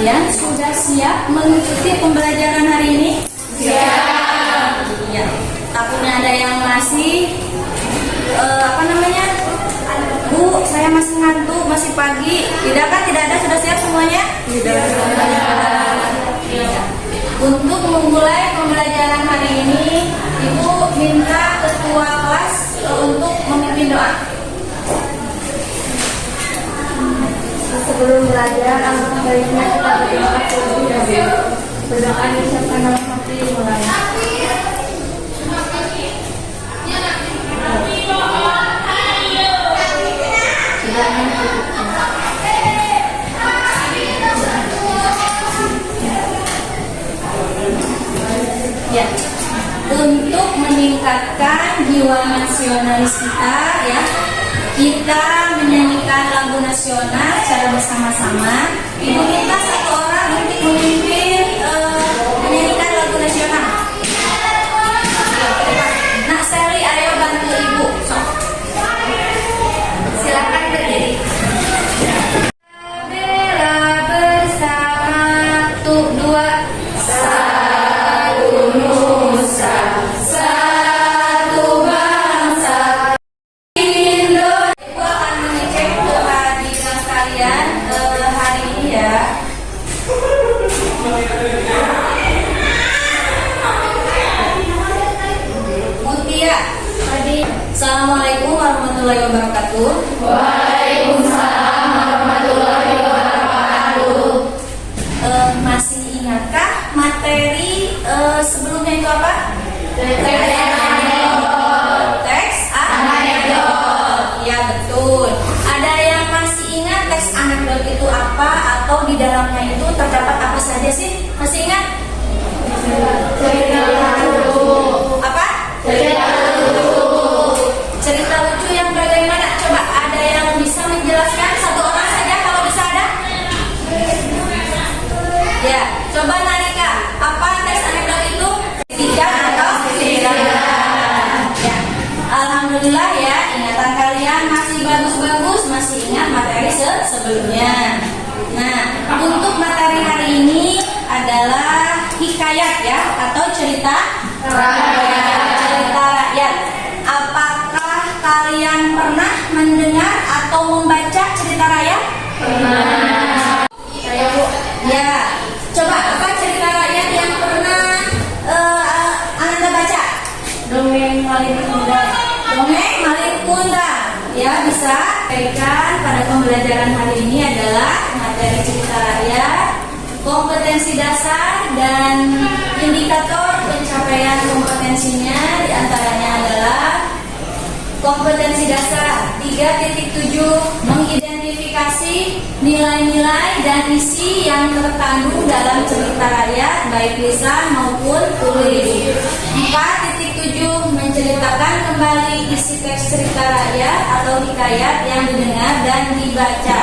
Kalian sudah siap mengikuti pembelajaran hari ini? Siap. Iya. Takutnya ada yang masih Bu, saya masih ngantuk, masih pagi. Tidak kan? Tidak ada, sudah siap semuanya? Tidak. Untuk memulai pembelajaran hari ini, Ibu minta ketua kelas untuk memimpin doa. Sebelum belajar, alangkah baiknya kita berdoa terlebih dahulu. Berdoa diucapkan dalam hati mulai. Ya, untuk meningkatkan jiwa nasionalis kita, ya, kita menyanyikan lagu nasional secara bersama-sama. Ibu minta satu orang untuk memimpin menyanyikan lagu nasional. Nah, Sally, ayo bantu Ibu. Silakan berdiri. Bela bersama, satu, dua. Assalamualaikum warahmatullahi wabarakatuh. Waalaikumsalam warahmatullahi wabarakatuh. Masih ingatkah materi sebelumnya itu apa? Teks anekdot. Ya, betul. Ada yang masih ingat teks anekdot itu apa, atau di dalamnya itu terdapat apa saja sih? Masih ingat? Cerita lucu. Apa? Cerita lucu yang bagaimana? Coba ada yang bisa menjelaskan? Satu orang saja kalau bisa ada? Ya, coba Narika, apa teks anekdot itu? Tiga atau tidak? Ya, alhamdulillah ya, ingatan kalian masih bagus-bagus, masih ingat materi sebelumnya. Nah, untuk materi hari ini adalah hikayat ya, atau cerita rakyat. Apakah kalian pernah mendengar atau membaca cerita rakyat? Pernah. Saya, Bu. Ya. Coba apa cerita rakyat yang pernah Anda baca? Dongeng Malin Kundang. Dongeng Malin Kundang. Ya, bisa. Sampaikan pada pembelajaran hari ini adalah materi cerita rakyat, kompetensi dasar dan indikator pencapaian kompetensinya. Diantaranya adalah kompetensi dasar 3.7, mengidentifikasi nilai-nilai dan isi yang terkandung dalam cerita rakyat baik lisan maupun tulis. 4.7, menceritakan kembali isi teks cerita rakyat atau hikayat yang didengar dan dibaca.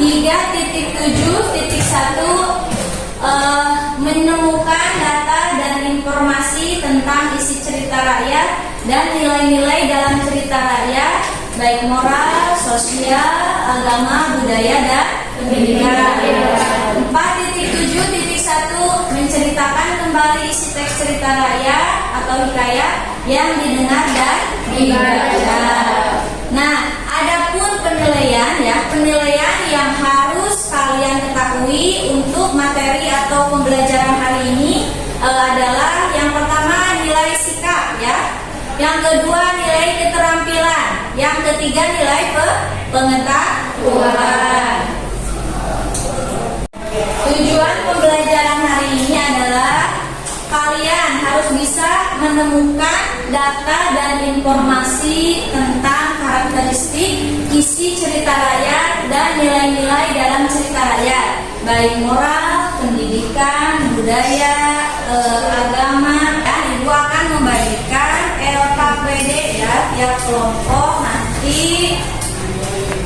3.7.1, menemukan data dan informasi tentang isi cerita rakyat dan nilai-nilai dalam cerita rakyat baik moral, sosial, agama, budaya, dan pendidikan. 4.7.1, menceritakan kembali isi teks cerita rakyat atau hikayat yang didengar dan dibaca. Nah, adapun penilaian ya, penilaian yang harus kalian ketahui untuk materi atau pembelajaran hari ini adalah yang pertama nilai sikap ya, yang kedua nilai keterampilan, yang ketiga nilai pengetahuan. Tujuan pembelajaran hari ini adalah kalian harus bisa menemukan data dan informasi tentang karakteristik isi cerita rakyat dan nilai-nilai dalam cerita rakyat baik moral, pendidikan, budaya, agama. Dan Ibu akan membagikan LKPD ya, tiap kelompok. Nanti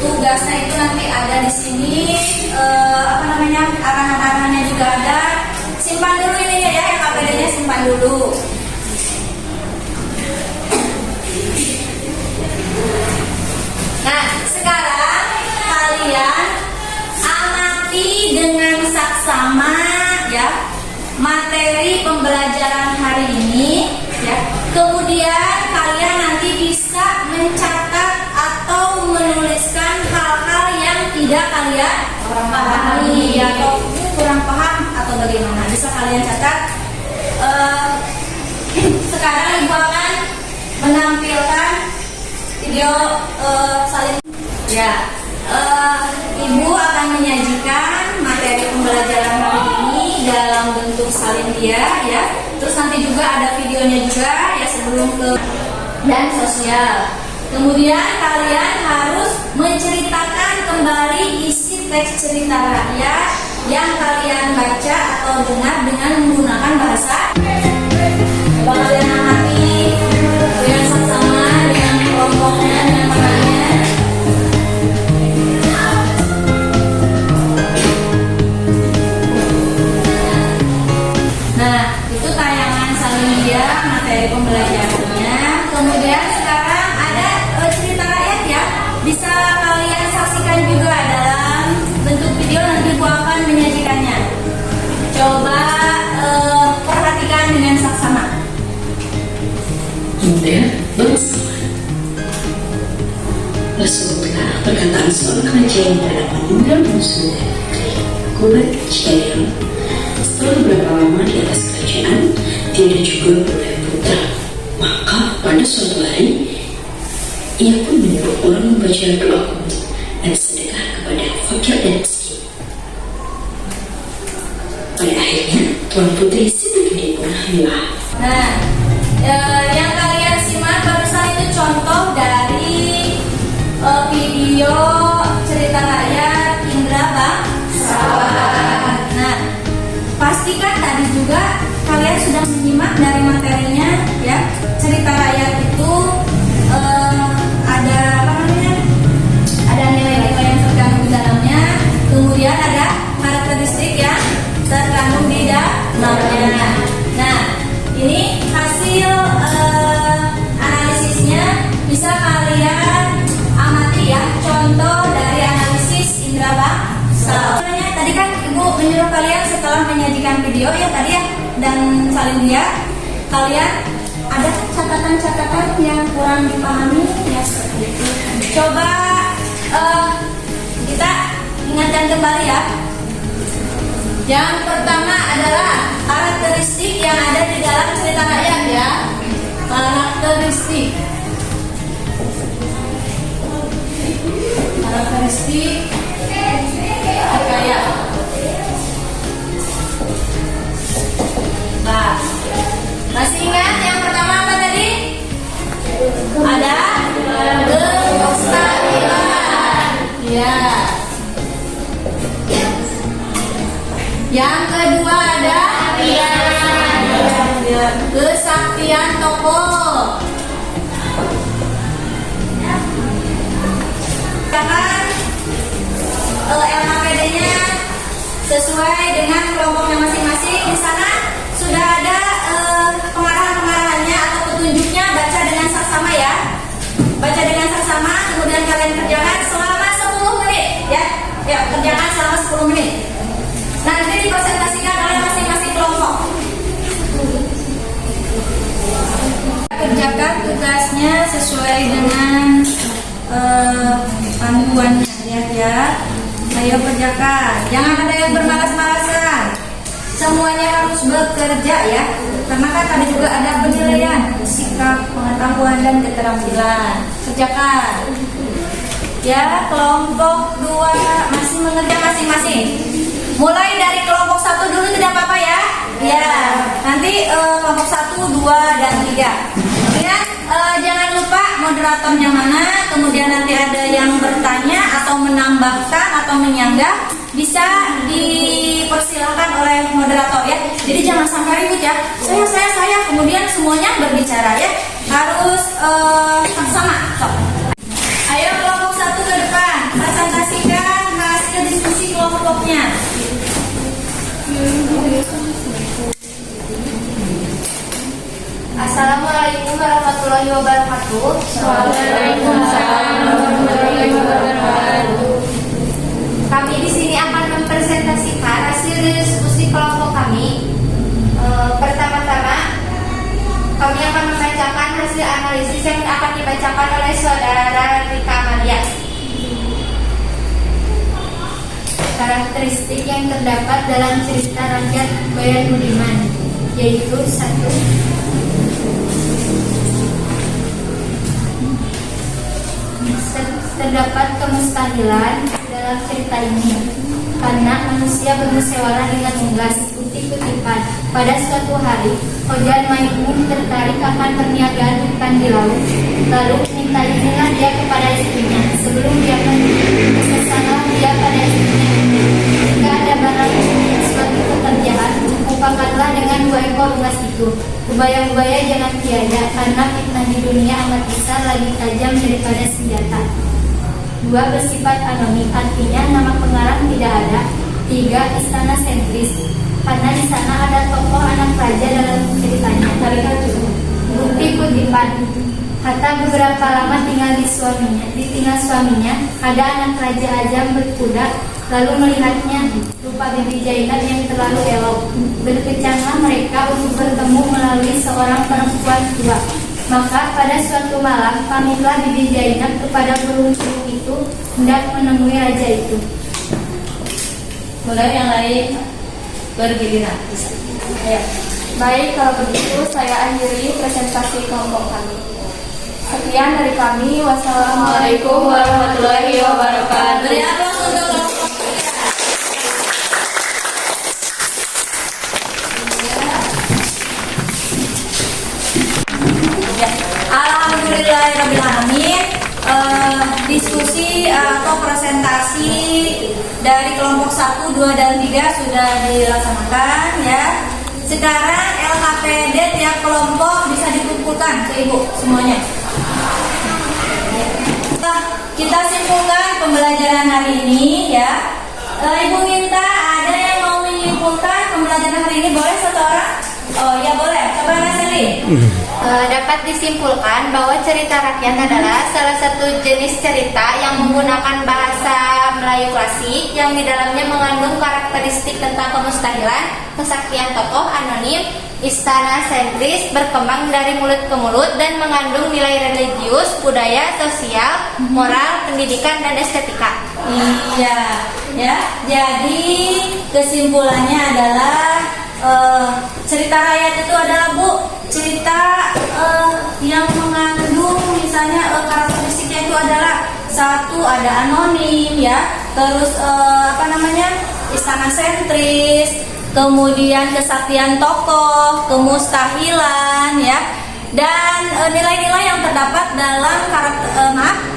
tugasnya itu nanti ada di sini, arahan-arahannya juga ada. Simpan dulu ini ya, LKPD-nya simpan dulu. Nah, sekarang kalian amati dengan sama ya materi pembelajaran hari ini ya. Kemudian kalian nanti bisa mencatat atau menuliskan hal-hal yang tidak kalian pahami atau kurang paham atau bagaimana. Bisa kalian catat. Sekarang Ibu akan menampilkan video salin ya. Ibu akan menyajikan materi pembelajaran hari ini dalam bentuk salin dia ya. Terus nanti juga ada videonya juga ya sebelum ke dan sosial. Kemudian kalian harus menceritakan kembali isi teks cerita rakyat yang kalian baca atau dengar dengan menggunakan bahasa. Coba kalian amati dengan sama-sama dengan kelompoknya dengan temannya. Nah, itu tayangan salin dia materi pembelajarannya. Kemudian sekarang ada cerita rakyat ya. Bisa kalian saksikan juga dalam bentuk video, nanti Bu akan menyajikannya. Coba perhatikan dengan saksama. Kemudian bersama. Tersebutlah perkataan seorang raja yang bernama Indra Musuda Kulit Jaya. Setelah beberapa lama di atas kerajaan, dia juga mempunyai putra. Maka pada suatu hari, ia pun menyuruh orang membaca doa kunut dan sedekah kepada fakir dan miskin. Pada akhirnya, Tuan Putri Siti pun hamil. Nah, yang kalian simak barusan itu contoh dari video cerita rakyat Indra Bangsawan. Nah, pastikan tadi juga kalian sudah menyimak dari materinya ya. Cerita rakyat itu ada apa namanya? Ada nilai-nilai yang terkandung di dalamnya. Kemudian ada karakteristik yang terkandung di dalamnya. Nah, ini hasil analisisnya bisa kalian amati ya. Contoh dari analisis Indra Bangsawan. Tadi kan Ibu menyuruh kalian setelah menyajikan video ya tadi ya dan salin dia, kalian ada catatan-catatan yang kurang dipahami ya seperti itu. Coba kita ingatkan kembali ya. Yang pertama adalah karakteristik yang ada di dalam cerita rakyat ya. Karakteristik kayak nah, masih ingat yang pertama apa tadi? Ada kemustahilan ya. Yang kedua ada kesaktian tokoh. LHPD-nya sesuai dengan kelompoknya masing-masing. Di sana sudah ada pengarahan-pengarahannya atau petunjuknya. Baca dengan saksama ya. Baca dengan saksama, kemudian kalian kerjakan selama 10 menit ya. Ya, kerjakan selama 10 menit. Nanti dipresentasikan oleh masing-masing kelompok. Kerjakan tugasnya sesuai dengan panduannya ya. Ayo kerjakan, jangan ada yang bermalas-malasan. Semuanya harus bekerja ya. Karena kan tadi juga ada penilaian sikap, pengetahuan dan keterampilan. Kerjakan. Ya, kelompok 2 masih mengerjakan masing-masing. Mulai dari kelompok 1 dulu tidak apa-apa ya. Ya, nanti kelompok 1, 2 dan 3. Kemudian jangan lupa moderatornya mana. Kemudian nanti ada yang bertanya atau menambahkan atau menyanggah, bisa dipersilakan oleh moderator ya. Jadi jangan sampai ribut ya. Saya. Kemudian semuanya berbicara ya. Harus sama. So. Ayo kelompok 1 ke depan. Presentasikan hasil diskusi kelompoknya. Assalamualaikum warahmatullahi wabarakatuh. Waalaikumsalam warahmatullahi wabarakatuh. Kami di sini akan mempresentasikan hasil karakteristik yang terdapat dalam cerita rakyat Bayan Budiman, yaitu 1. Terdapat kemustahilan dalam cerita ini karena manusia bermusyawarah dengan unggas, kutip-kutipan. Pada suatu hari, Khoja Maimun tertarik akan perniagaan ikan di laut. Lalu minta izinlah dia kepada istrinya. Sebelum dia pergi, berpesanlah dia pada istrinya. Jika ada barang suatu pekerjaan, upakanlah dengan 2 ekor unggas itu. Ubaya-ubaya jangan tiada, karena fitnah di dunia amat besar, lagi tajam daripada senjata. 2. Bersifat anonim, artinya nama pengarang tidak ada. 3. Istana sentris, karena di sana ada tokoh anak raja dalam ceritanya. Bukti kutipan, kata beberapa lama ditinggal suaminya, ada anak raja Ajam berkuda, lalu melihatnya, rupa Bibi Jainab yang terlalu elok. Berkecanglah mereka untuk bertemu melalui seorang perempuan tua. Maka pada suatu malam, pamitlah Bibi Jainab kepada burung itu hendak menemui raja itu. Mulai yang lain bergiliran. Ayo. Baik, kalau begitu saya akhiri presentasi kelompok kami. Sekian dari kami. Wassalamualaikum warahmatullahi wabarakatuh. Beri aplaus untuk kelompok. Ya. Alhamdulillahirrahmanirrahim. Diskusi atau presentasi dari kelompok 1, 2, dan 3 sudah dilaksanakan ya. Sekarang LKPD tiap kelompok bisa dikumpulkan ke Ibu semuanya. Kita simpulkan pembelajaran hari ini ya. Ibu minta ada yang mau menyimpulkan pembelajaran hari ini, boleh satu orang? Oh ya boleh, coba Nasri. Dapat disimpulkan bahwa cerita rakyat adalah salah satu jenis cerita yang menggunakan bahasa Melayu klasik yang di dalamnya mengandung karakteristik tentang kemustahilan, kesaktian tokoh anonim, istana sentris, berkembang dari mulut ke mulut, dan mengandung nilai religius, budaya, sosial, moral, pendidikan, dan estetika. Iya, ya. Jadi kesimpulannya adalah cerita rakyat itu adalah cerita yang mengandung misalnya karakteristiknya itu adalah 1 ada anonim ya, terus istana sentris, kemudian kesaktian tokoh, kemustahilan ya, dan nilai-nilai yang terdapat dalam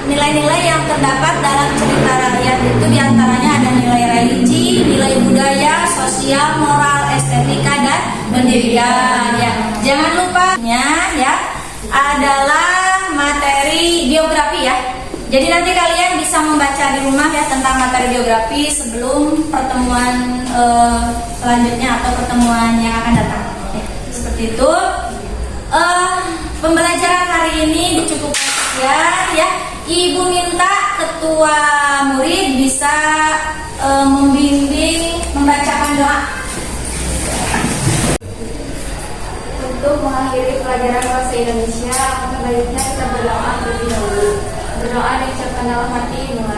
nilai-nilai yang terdapat dalam cerita rakyat itu diantaranya ada nilai religi, nilai budaya, sosial, moral, estetika, dan pendidikan ya. Jangan lupa ya adalah materi biografi ya. Jadi nanti kalian bisa membaca di rumah ya tentang materi biografi sebelum pertemuan selanjutnya atau pertemuan yang akan datang ya. Seperti itu. Pembelajaran hari ini dicukupkan sekian ya. Ibu minta ketua murid bisa membimbing membacakan doa. Untuk mengakhiri pelajaran bahasa Indonesia, maka baiknya kita berdoa terlebih dahulu. Berdoa diucapkan dalam hati mulai.